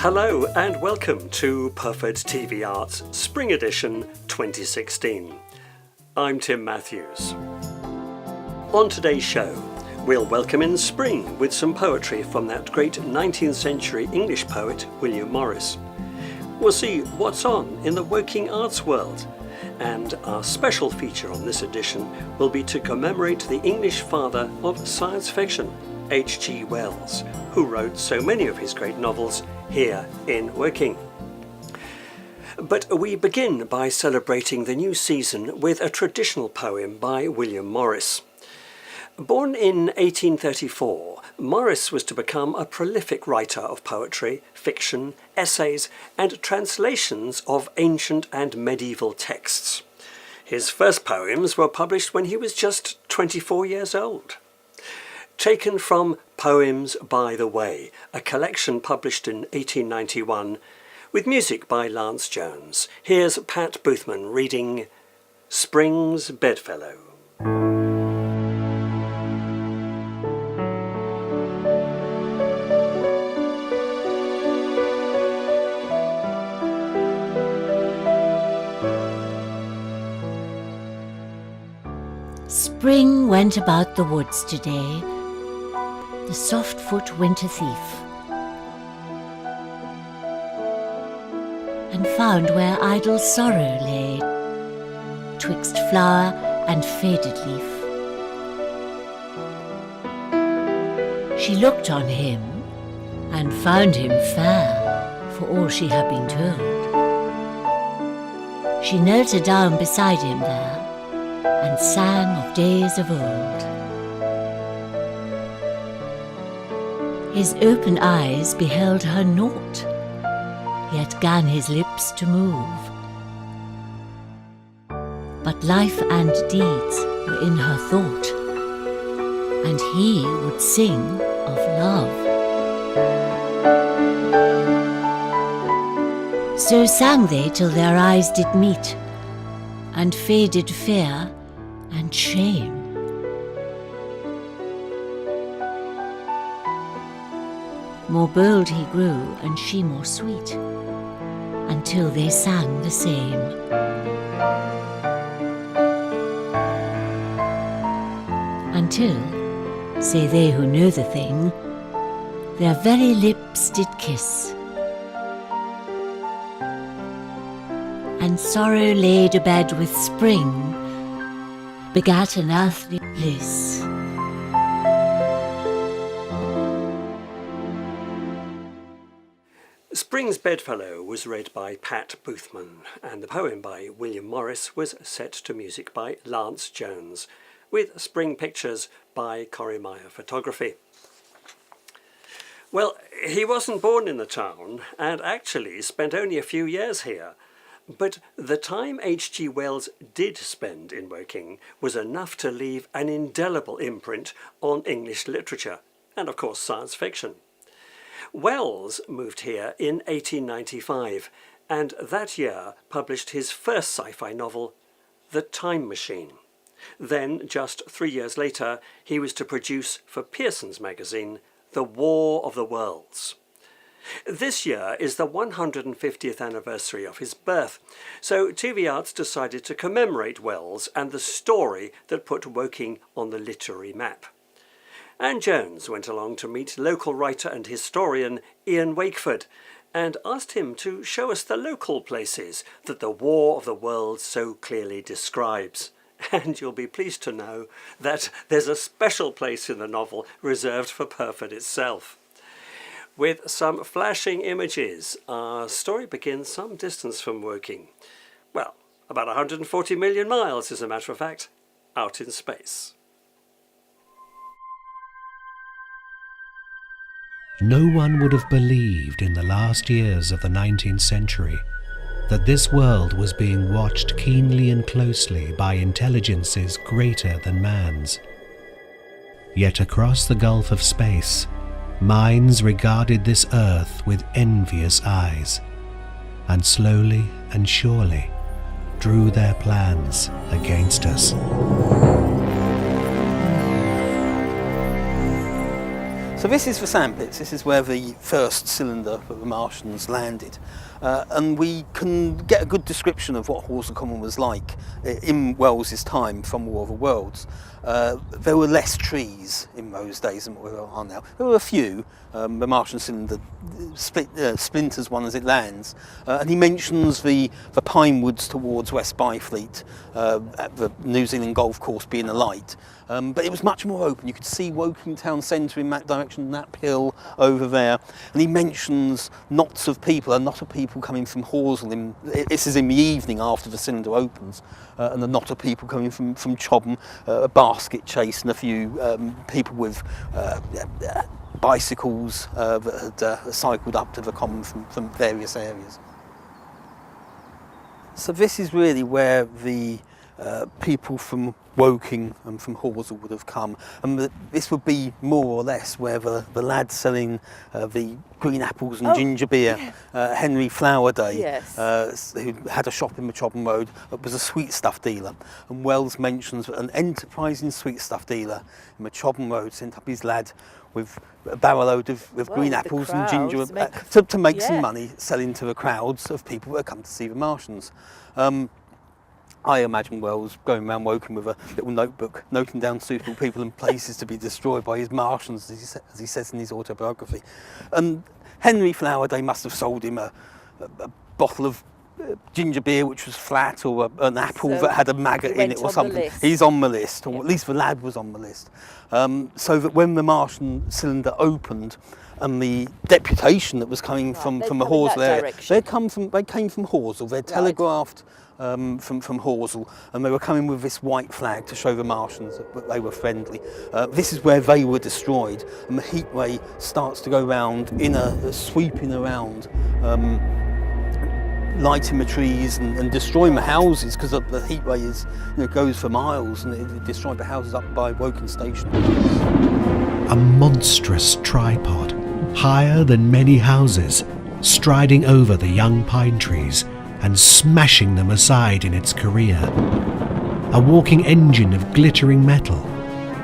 Hello and welcome to Pyrford TV Arts Spring Edition 2016. I'm Tim Matthews. On today's show, we'll welcome in spring with some poetry from that great 19th century English poet William Morris. We'll see what's on in the working arts world, and our special feature on this edition will be to commemorate the English father of science fiction, H.G. Wells, who wrote so many of his great novels here in Woking. But we begin by celebrating the new season with a traditional poem by William Morris. Born in 1834, Morris was to become a prolific writer of poetry, fiction, essays, and translations of ancient and medieval texts. His first poems were published when he was just 24 years old. Taken from Poems by the Way, a collection published in 1891, with music by Lance Jones. Here's Pat Boothman reading Spring's Bedfellow. Spring went about the woods today, the soft-foot winter thief, and found where idle sorrow lay, twixt flower and faded leaf. She looked on him, and found him fair, for all she had been told. She knelt down beside him there, and sang of days of old. His open eyes beheld her naught, yet gan his lips to move. But life and deeds were in her thought, and he would sing of love. So sang they till their eyes did meet, and faded fear and shame. More bold he grew, and she more sweet, until they sang the same. Until, say they who know the thing, their very lips did kiss, and sorrow laid abed with spring begat an earthly bliss. Spring's Bedfellow was read by Pat Boothman, and the poem by William Morris was set to music by Lance Jones, with spring pictures by Corrimire Photography. Well, he wasn't born in the town, and actually spent only a few years here. But the time H.G. Wells did spend in Woking was enough to leave an indelible imprint on English literature, and of course science fiction. Wells moved here in 1895, and that year published his first sci-fi novel, The Time Machine. Then, just 3 years later, he was to produce for Pearson's magazine, The War of the Worlds. This year is the 150th anniversary of his birth, so TV Arts decided to commemorate Wells and the story that put Woking on the literary map. Anne Jones went along to meet local writer and historian Ian Wakeford and asked him to show us the local places that the War of the Worlds so clearly describes. And you'll be pleased to know that there's a special place in the novel reserved for Pyrford itself. With some flashing images, our story begins some distance from Woking. Well, about 140 million miles, as a matter of fact, out in space. No one would have believed in the last years of the 19th century that this world was being watched keenly and closely by intelligences greater than man's. Yet across the gulf of space, minds regarded this earth with envious eyes, and slowly and surely drew their plans against us. So this is the sandpits. This is where the first cylinder that the Martians landed. And we can get a good description of what Horsell Common was like in Wells's time from War of the Worlds. There were less trees in those days than what there are now. There were a few. The Martian cylinder splinters one as it lands. And he mentions the pine woods towards West Byfleet, at the New Zealand golf course being alight. But it was much more open. You could see Woking town centre in that direction, Knapp Hill over there. And he mentions knots of people, a knot of people coming from Horsell. This is in the evening after the cylinder opens. And a knot of people coming from Chobham, a basket chase, and a few people with bicycles that had cycled up to the common from various areas. So this is really where the people from Woking and from Horsell would have come, and this would be more or less where the lad selling the green apples and ginger beer, Henry Flowerday, who had a shop in the Chobham Road, was a sweet stuff dealer. And Wells mentions that an enterprising sweet stuff dealer in the Chobham Road sent up his lad with a barrel load of green apples and ginger to make some money selling to the crowds of people that had come to see the Martians. I imagine Wells going around Woking with a little notebook, noting down suitable people and places to be destroyed by his Martians, as he says in his autobiography. And Henry Flowerday must have sold him a bottle of ginger beer which was flat, or an apple that had a maggot in it or something. He's on the list, or at least the lad was on the list. So that when the Martian cylinder opened, and the deputation that was coming from the Horsell area, they came from Horsell. They telegraphed from Horsell, and they were coming with this white flag to show the Martians that they were friendly. This is where they were destroyed, and the heat ray starts to go round sweeping around, lighting the trees and destroying the houses, because the heat ray goes for miles, and it destroyed the houses up by Woking Station. A monstrous tripod, higher than many houses, striding over the young pine trees and smashing them aside in its career. A walking engine of glittering metal,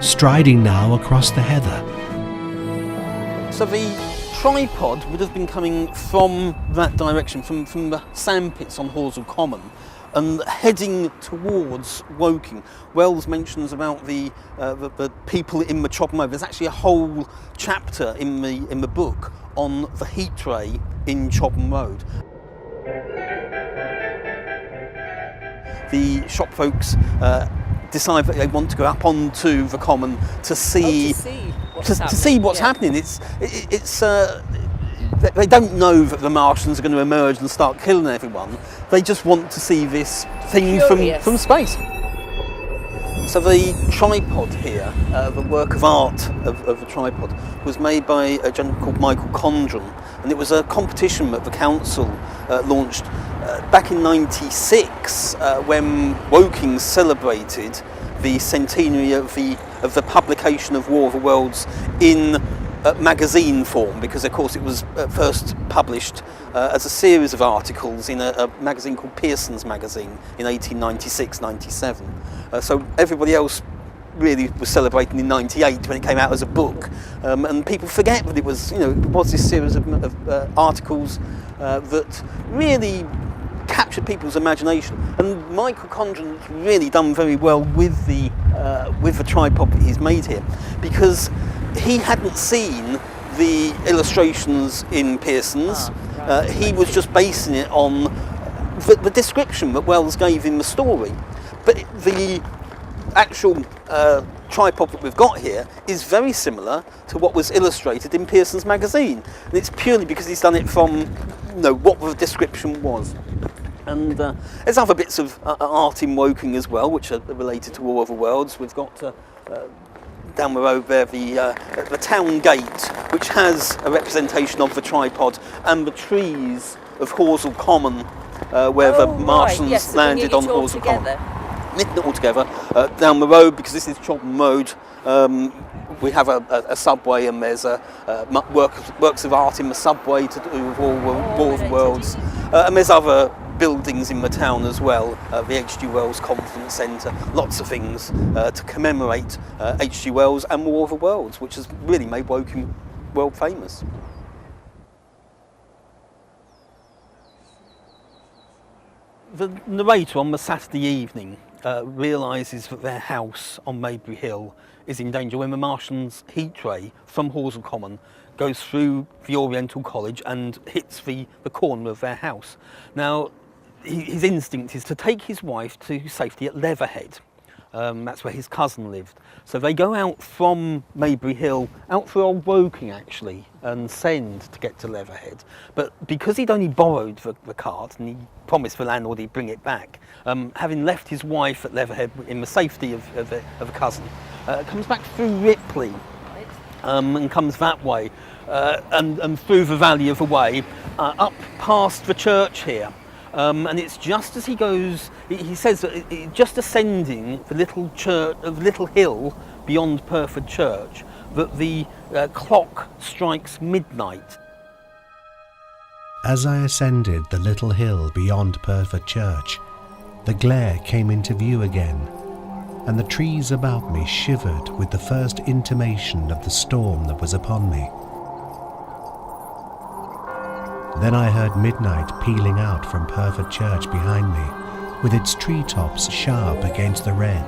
striding now across the heather. So the tripod would have been coming from that direction, from the sandpits on Horsell Common, and heading towards Woking. Wells mentions about the people in the Chobham Road. There's actually a whole chapter in the book on the heat ray in Chobham Road. The shop folks decide that they want to go up onto the common to see what's happening. They don't know that the Martians are going to emerge and start killing everyone. They just want to see this thing from space. So the tripod here, the work of art of the tripod, was made by a gentleman called Michael Condren, and it was a competition that the council launched back in '96 when Woking celebrated the centenary of the publication of War of the Worlds in magazine form, because of course it was first published as a series of articles in a magazine called Pearson's Magazine in 1896-97. So everybody else really was celebrating in '98 when it came out as a book, and people forget that it was this series of articles that really captured people's imagination. And Michael Condren's really done very well with the tripod that he's made here, because he hadn't seen the illustrations in Pearson's. He was just basing it on the description that Wells gave in the story. But the actual tripod that we've got here is very similar to what was illustrated in Pearson's magazine. And it's purely because he's done it from what the description was. And there's other bits of art in Woking as well, which are related to War of the Worlds. We've got down the road there the town gate, which has a representation of the tripod, and the trees of Horsell Common, where the Martians landed on Horsell Common. Knitting it all together. Down the road, because this is Chobham Road, we have a subway, and there's works of art in the subway to do with War of the Worlds, and there's other buildings in the town as well, the H.G. Wells Conference Centre, lots of things to commemorate H.G. Wells and War of the Worlds, which has really made Woking world famous. The narrator on the Saturday evening realises that their house on Maybury Hill is in danger when the Martian's heat ray from Horsell Common goes through the Oriental College and hits the corner of their house. Now, his instinct is to take his wife to safety at Leatherhead. That's where his cousin lived. So they go out from Maybury Hill, out through Old Woking actually, and send to get to Leatherhead. But because he'd only borrowed the cart and he promised the landlord he'd bring it back, having left his wife at Leatherhead in the safety of a cousin, comes back through Ripley and comes that way and through the valley of the Way up past the church here. And it's just as he goes, he says that just ascending the little church, the little hill beyond Pyrford Church, that the clock strikes midnight. As I ascended the little hill beyond Pyrford Church, the glare came into view again, and the trees about me shivered with the first intimation of the storm that was upon me. Then I heard midnight pealing out from Pyrford Church behind me, with its treetops sharp against the red.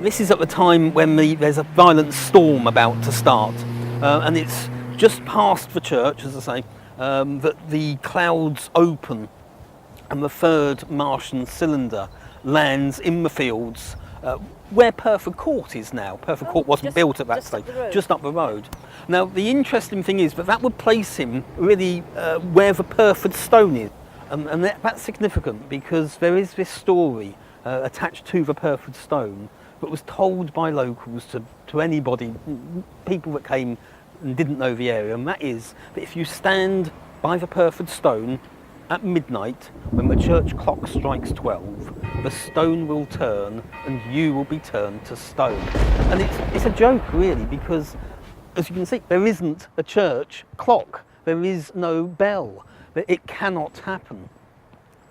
This is at the time when there's a violent storm about to start, and it's just past the church, as I say, that the clouds open and the third Martian cylinder lands in the fields where Pyrford Court is now. Pyrford Court wasn't built at that stage, just up the road. Now, the interesting thing is that would place him really where the Pyrford Stone is. And that's significant because there is this story attached to the Pyrford Stone that was told by locals to anybody, people that came and didn't know the area, and that is that if you stand by the Pyrford Stone at midnight, when the church clock strikes 12, the stone will turn and you will be turned to stone. And it's a joke really, because as you can see, there isn't a church clock, there is no bell, it cannot happen.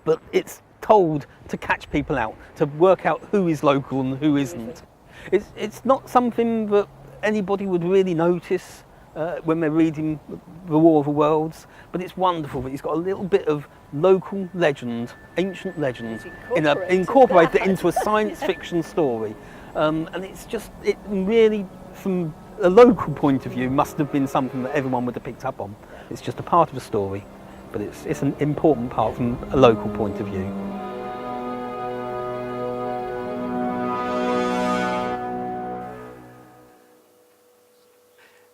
But it's told to catch people out, to work out who is local and who isn't. It's not something that anybody would really notice when they're reading The War of the Worlds, but it's wonderful that he's got a little bit of local legend, ancient legend, incorporated into a science fiction story. And it really, from a local point of view, must have been something that everyone would have picked up on. It's just a part of the story, but it's an important part from a local point of view.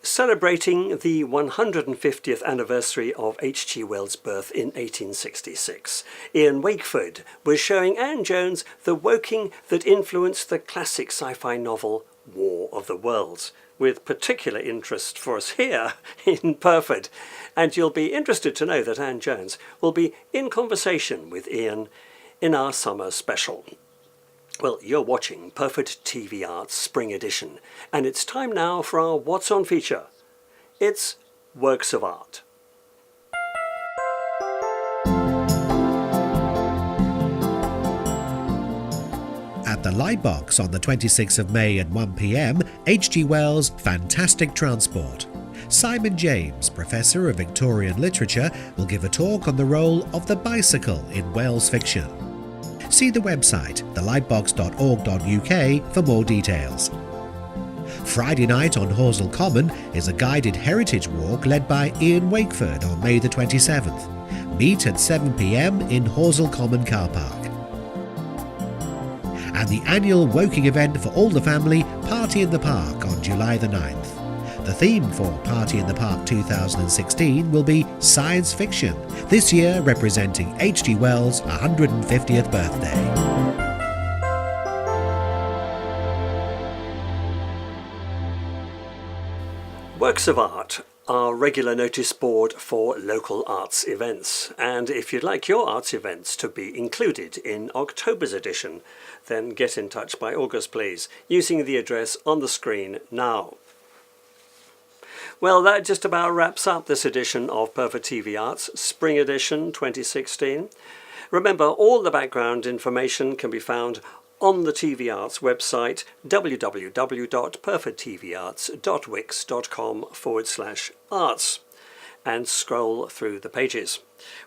Celebrating the 150th anniversary of H.G. Wells' birth in 1866, Ian Wakeford was showing Anne Jones the Woking that influenced the classic sci-fi novel War of the Worlds, with particular interest for us here in Pyrford. And you'll be interested to know that Anne Jones will be in conversation with Ian in our summer special. Well, you're watching Pyrford TV Arts Spring Edition, and it's time now for our What's On feature. It's Works of Art. At the Lightbox on the 26th of May at 1 p.m, H.G. Wells' Fantastic Transport. Simon James, Professor of Victorian Literature, will give a talk on the role of the bicycle in Wells fiction. See the website, thelightbox.org.uk, for more details. Friday night on Horsell Common is a guided heritage walk led by Ian Wakeford on May the 27th. Meet at 7 p.m. in Horsell Common car park. And the annual Woking event for all the family, Party in the Park, on July the 9th. The theme for Party in the Park 2016 will be science fiction, this year representing H.G. Wells' 150th birthday. Works of Art, our regular notice board for local arts events. And if you'd like your arts events to be included in October's edition, then get in touch by August, please, using the address on the screen now. Well, that just about wraps up this edition of Pyrford TV Arts Spring Edition 2016. Remember, all the background information can be found on the TV Arts website, www.pyrfordtvarts.wix.com/arts, and scroll through the pages.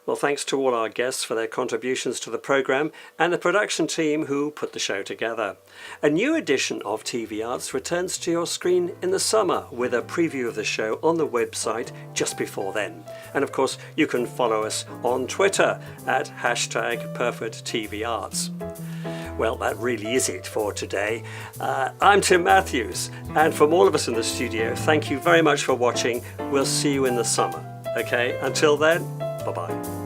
Well, thanks to all our guests for their contributions to the programme and the production team who put the show together. A new edition of TV Arts returns to your screen in the summer with a preview of the show on the website just before then. And of course, you can follow us on Twitter at #PyrfordTVArts. Well, that really is it for today. I'm Tim Matthews, and from all of us in the studio, thank you very much for watching. We'll see you in the summer. Okay, until then, bye-bye.